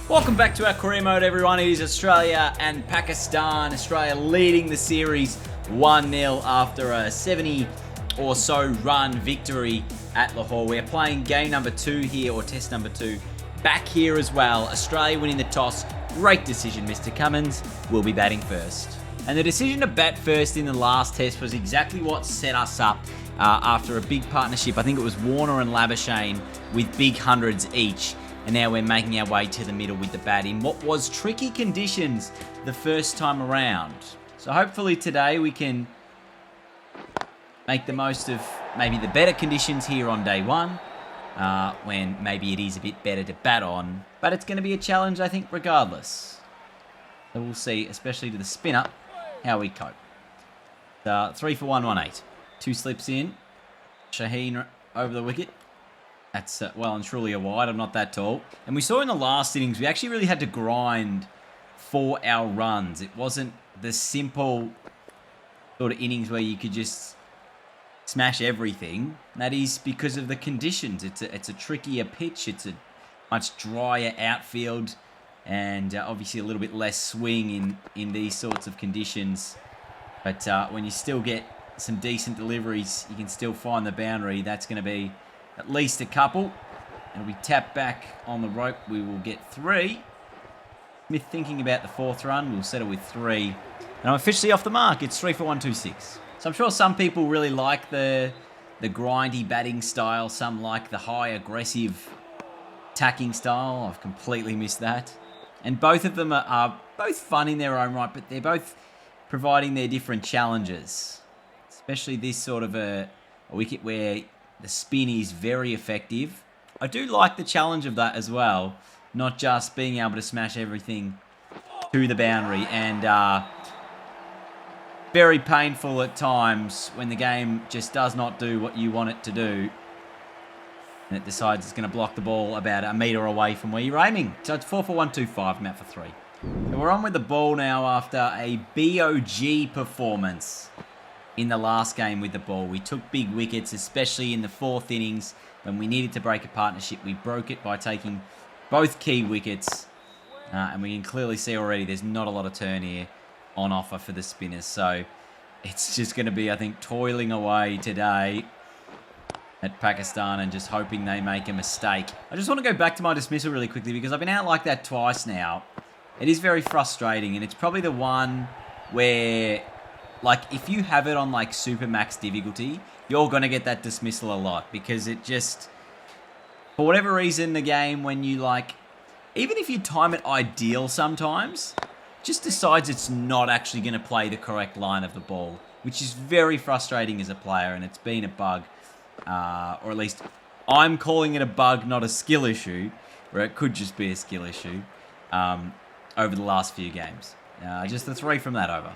Welcome back to our career mode, everyone. It is Australia and Pakistan. Australia leading the series 1-0 after a 70 or so run victory at Lahore. We're playing game number 2 here, or test number 2, back here as well. Australia winning the toss. Great decision, Mr. Cummins. We'll be batting first. And the decision to bat first in the last test was exactly what set us up after a big partnership. I think it was Warner and Labuschagne with big hundreds each. And now we're making our way to the middle with the bat in what was tricky conditions the first time around. So hopefully today we can make the most of maybe the better conditions here on day 1, when maybe it is a bit better to bat on. But it's going to be a challenge, I think, regardless. So we'll see, especially to the spinner, how we cope. 3 for 118. 2 slips in. Shaheen over the wicket. That's well and truly a wide. I'm not that tall. And we saw in the last innings, we actually really had to grind for our runs. It wasn't the simple sort of innings where you could just smash everything. That is because of the conditions. It's a trickier pitch. It's a much drier outfield. And obviously a little bit less swing in these sorts of conditions. But when you still get some decent deliveries, you can still find the boundary. That's going to be at least a couple. And we tap back on the rope. We will get 3. Smith thinking about the 4th run. We'll settle with 3. And I'm officially off the mark. It's 3 for 126. So I'm sure some people really like the grindy batting style. Some like the high aggressive attacking style. I've completely missed that. And both of them are both fun in their own right, but they're both providing their different challenges. Especially this sort of a wicket where the spin is very effective. I do like the challenge of that as well. Not just being able to smash everything to the boundary. And very painful at times when the game just does not do what you want it to do. And it decides it's going to block the ball about a metre away from where you're aiming. So it's 4 for 125. I'm out for 3. So we're on with the ball now after a BOG performance in the last game with the ball. We took big wickets, especially in the 4th innings when we needed to break a partnership. We broke it by taking both key wickets. And we can clearly see already there's not a lot of turn here on offer for the spinners. So it's just going to be, I think, toiling away today at Pakistan and just hoping they make a mistake. I just want to go back to my dismissal really quickly because I've been out like that twice now. It is very frustrating, and it's probably the one where, like, if you have it on, like, super max difficulty, you're going to get that dismissal a lot because it just, for whatever reason, the game, when you, like, even if you time it ideal sometimes, just decides it's not actually going to play the correct line of the ball, which is very frustrating as a player, and it's been a bug, or at least I'm calling it a bug, not a skill issue, where it could just be a skill issue, over the last few games. Just the 3 from that over.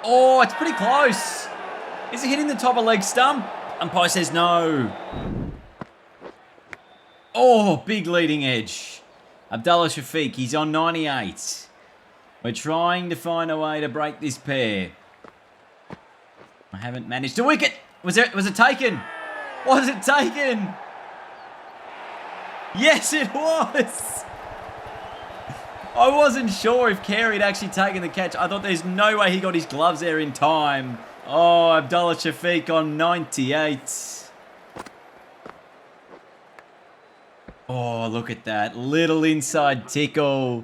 Oh, it's pretty close. Is it hitting the top of leg stump? Umpire says no. Oh, big leading edge. Abdullah Shafiq, he's on 98. We're trying to find a way to break this pair. I haven't managed to wicket. Was it taken? Was it taken? Yes, it was. I wasn't sure if Carey had actually taken the catch. I thought there's no way he got his gloves there in time. Oh, Abdullah Shafiq on 98. Oh, look at that. Little inside tickle.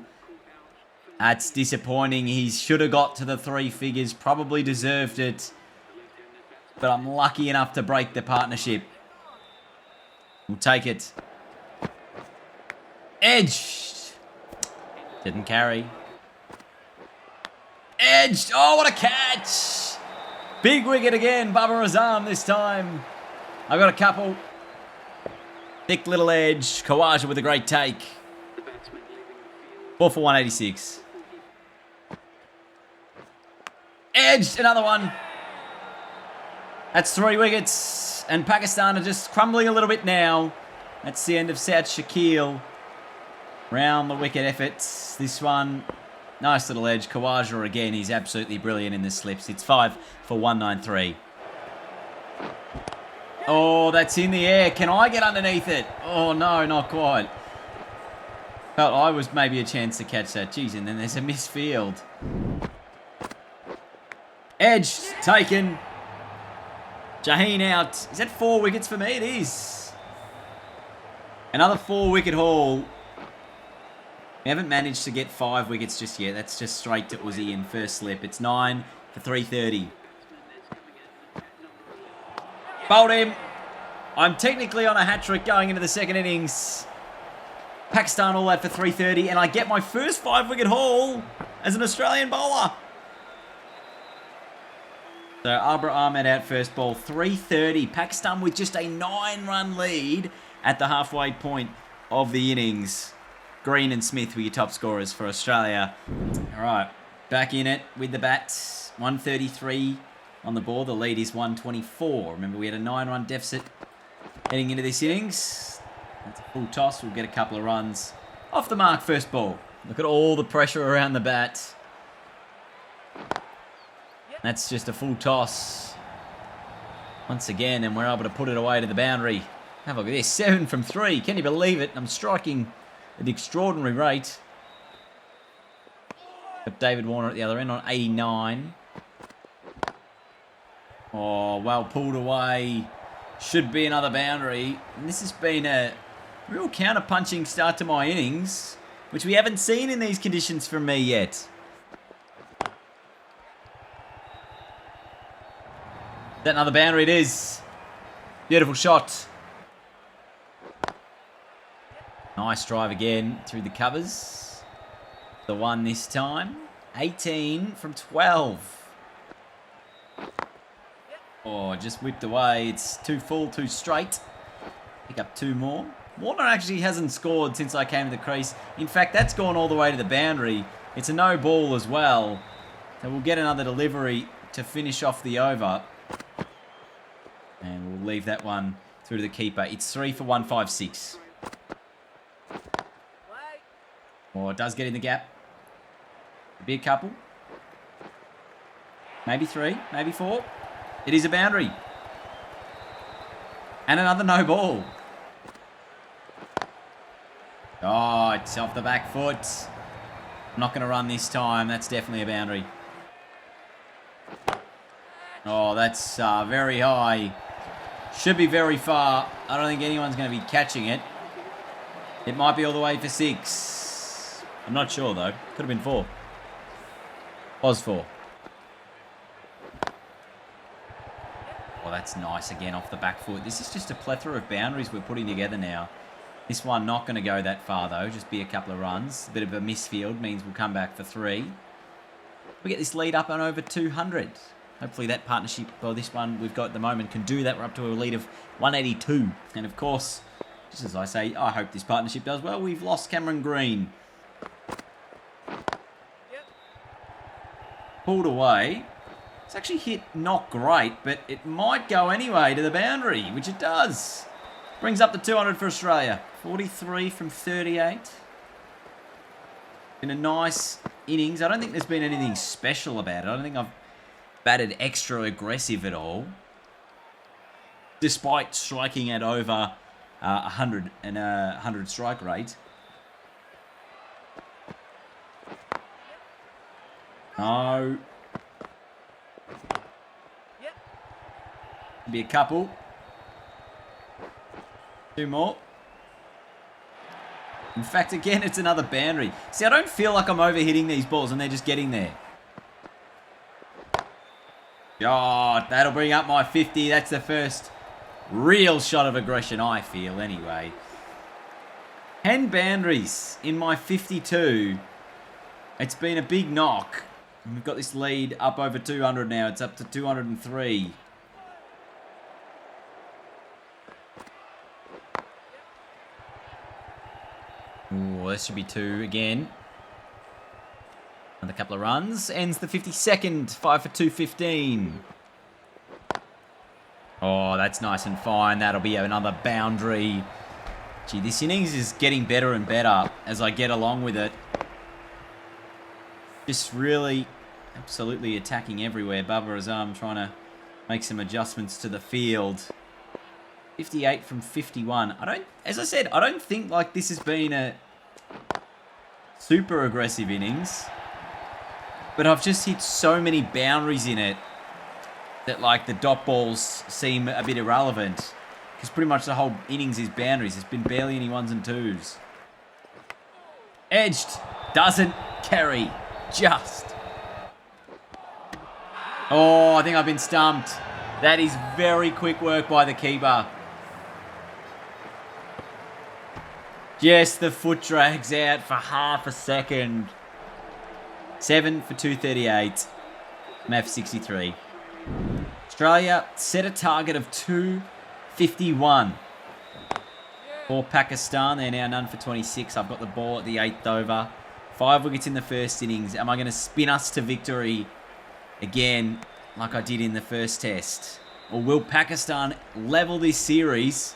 That's disappointing. He should have got to the 3 figures. Probably deserved it. But I'm lucky enough to break the partnership. We'll take it. Edge. Didn't carry. Edged. Oh, what a catch. Big wicket again. Babar Azam this time. I got a couple. Thick little edge. Khawaja with a great take. 4 for 186. Edged. Another one. That's 3 wickets. And Pakistan are just crumbling a little bit now. That's the end of Saad Shakil. Round the wicket efforts. This one, nice little edge. Khawaja again, he's absolutely brilliant in the slips. It's 5 for 193. Oh, that's in the air. Can I get underneath it? Oh, no, not quite. Felt I was maybe a chance to catch that. Jeez, and then there's a missed field. Edge taken. Jaheen out. Is that 4 wickets for me? It is. Another 4-wicket haul. We haven't managed to get 5 wickets just yet. That's just straight to Uzi in first slip. It's 9 for 330. Bowled him. I'm technically on a hat-trick going into the second innings. Pakistan all out for 330, and I get my first 5-wicket haul as an Australian bowler. So Abra Ahmed out first ball, 330. Pakistan with just a 9-run lead at the halfway point of the innings. Green and Smith were your top scorers for Australia. All right, back in it with the bats. 133 on the board. The lead is 124. Remember, we had a 9-run deficit heading into this innings. That's a full toss. We'll get a couple of runs off the mark first ball. Look at all the pressure around the bat. That's just a full toss. Once again, and we're able to put it away to the boundary. Have a look at this. 7 from 3. Can you believe it? I'm striking at an extraordinary rate. Got David Warner at the other end on 89. Oh, well pulled away. Should be another boundary. And this has been a real counter-punching start to my innings, which we haven't seen in these conditions from me yet. That another boundary it is. Beautiful shot. Nice drive again through the covers. The one this time. 18 from 12. Oh, just whipped away. It's too full, too straight. Pick up 2 more. Warner actually hasn't scored since I came to the crease. In fact, that's gone all the way to the boundary. It's a no ball as well. So we'll get another delivery to finish off the over. And we'll leave that one through to the keeper. It's 3 for 156. Oh, it does get in the gap. Be a couple. Maybe 3, maybe 4. It is a boundary. And another no ball. Oh, it's off the back foot. I'm not going to run this time. That's definitely a boundary. Oh, that's very high. Should be very far. I don't think anyone's going to be catching it. It might be all the way for 6. I'm not sure, though. Could have been 4. Was 4. Oh, that's nice again off the back foot. This is just a plethora of boundaries we're putting together now. This one not going to go that far, though. Just be a couple of runs. A bit of a misfield means we'll come back for 3. We get this lead up on over 200. Hopefully that partnership, well, this one we've got at the moment, can do that. We're up to a lead of 182. And, of course, just as I say, I hope this partnership does well. We've lost Cameron Green. Pulled away. It's actually hit not great, but it might go anyway to the boundary, which it does. Brings up the 200 for Australia. 43 from 38. In a nice innings. I don't think there's been anything special about it. I don't think I've batted extra aggressive at all. Despite striking at over 100 and a 100 strike rate. No. Be a couple. 2 more. In fact, again, it's another boundary. See, I don't feel like I'm over-hitting these balls and they're just getting there. Oh, that'll bring up my 50. That's the first real shot of aggression, I feel, anyway. 10 boundaries in my 52. It's been a big knock. And we've got this lead up over 200 now. It's up to 203. Ooh, this should be 2 again. Another couple of runs. Ends the 52nd. 5 for 215. Oh, that's nice and fine. That'll be another boundary. Gee, this innings is getting better and better as I get along with it. Just really absolutely attacking everywhere. Babar Azam trying to make some adjustments to the field. 58 from 51. As I said, I don't think like this has been super aggressive innings. But I've just hit so many boundaries in it that, like, the dot balls seem a bit irrelevant. Because pretty much the whole innings is boundaries. There's been barely any ones and twos. Edged. Doesn't carry. Just. Oh, I think I've been stumped. That is very quick work by the keeper. Just the foot drags out for half a second. 7 for 238. MAF 63. Australia set a target of 251 for Pakistan. They're now none for 26. I've got the ball at the 8th over. 5 wickets in the first innings. Am I going to spin us to victory again like I did in the first test? Or will Pakistan level this series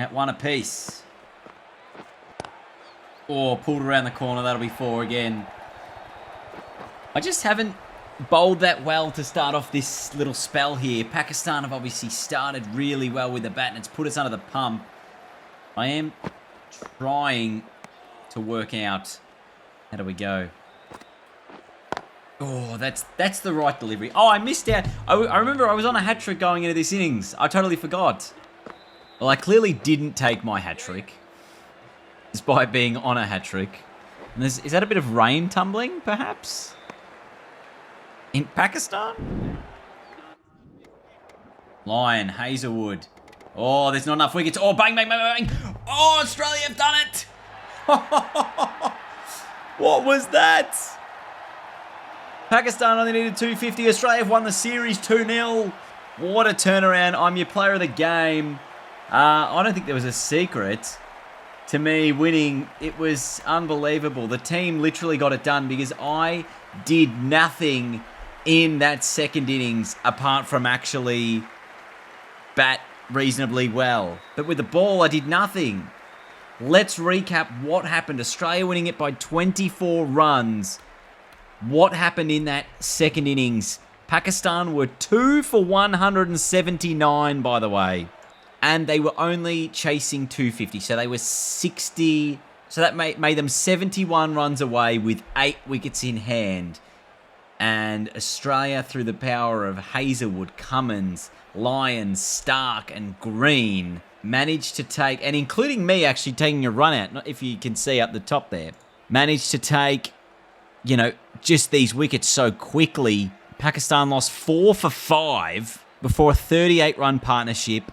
at 1 apiece? Or pulled around the corner. That'll be 4 again. I just haven't bowled that well to start off this little spell here. Pakistan have obviously started really well with the bat, and it's put us under the pump. I am trying to work out how do we go. Oh, that's the right delivery. Oh, I missed out. I remember I was on a hat-trick going into this innings. I totally forgot. Well, I clearly didn't take my hat-trick, despite being on a hat-trick. And is that a bit of rain tumbling, perhaps? In Pakistan? Lion, Hazelwood. Oh, there's not enough wickets. Oh, bang, bang, bang, bang. Oh, Australia have done it. What was that? Pakistan only needed 250. Australia have won the series 2-0. What a turnaround. I'm your player of the game. I don't think there was a secret to me winning. It was unbelievable. The team literally got it done because I did nothing in that second innings apart from actually bat reasonably well. But with the ball, I did nothing. Let's recap what happened. Australia winning it by 24 runs. What happened in that second innings? Pakistan were 2 for 179, by the way. And they were only chasing 250. So they were 60. So that made them 71 runs away with 8 wickets in hand. And Australia, through the power of Hazelwood, Cummins, Lyons, Stark, and Green, managed to take, and including me actually taking a run out, if you can see up the top there, managed to take, you know, just these wickets so quickly. Pakistan lost 4 for 5 before a 38-run partnership,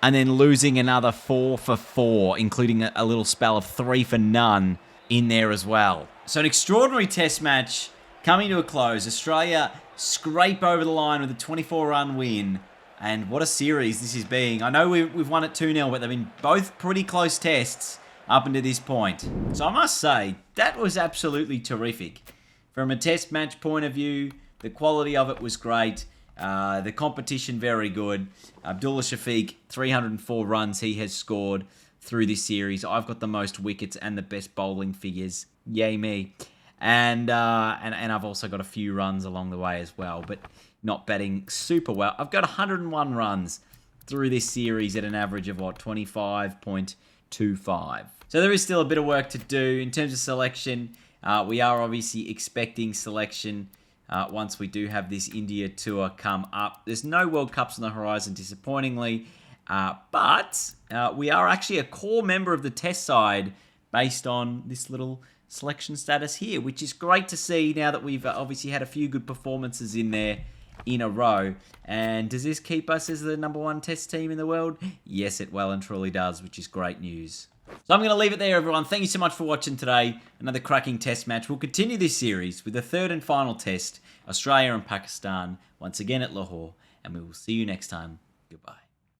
and then losing another 4 for 4, including a little spell of 3 for none in there as well. So an extraordinary test match coming to a close. Australia scrape over the line with a 24-run win. And what a series this is being. I know we've won it 2-0, but they've been both pretty close tests up until this point. So I must say, that was absolutely terrific. From a test match point of view, the quality of it was great. The competition very good. Abdullah Shafiq, 304 runs he has scored through this series. I've got the most wickets and the best bowling figures. Yay me. And I've also got a few runs along the way as well, but not batting super well. I've got 101 runs through this series at an average of, 25.25. So there is still a bit of work to do in terms of selection. We are obviously expecting selection once we do have this India tour come up. There's no World Cups on the horizon, disappointingly, but we are actually a core member of the test side based on this little selection status here, which is great to see now that we've obviously had a few good performances in there in a row. And does this keep us as the #1 test team in the world? Yes, it well and truly does, which is great news. So I'm going to leave it there, everyone. Thank you so much for watching today. Another cracking test match. We'll continue this series with the third and final test, Australia and Pakistan, once again at Lahore. And we will see you next time. Goodbye.